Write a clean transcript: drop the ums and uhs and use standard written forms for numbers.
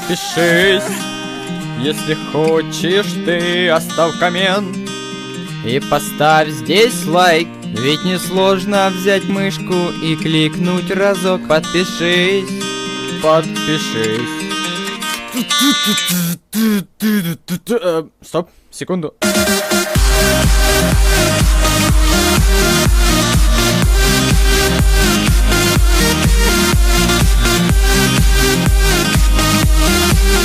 подпишись. Если хочешь, ты оставь коммент и поставь здесь лайк. Ведь несложно взять мышку и кликнуть разок. Подпишись, подпишись. Стоп, секунду.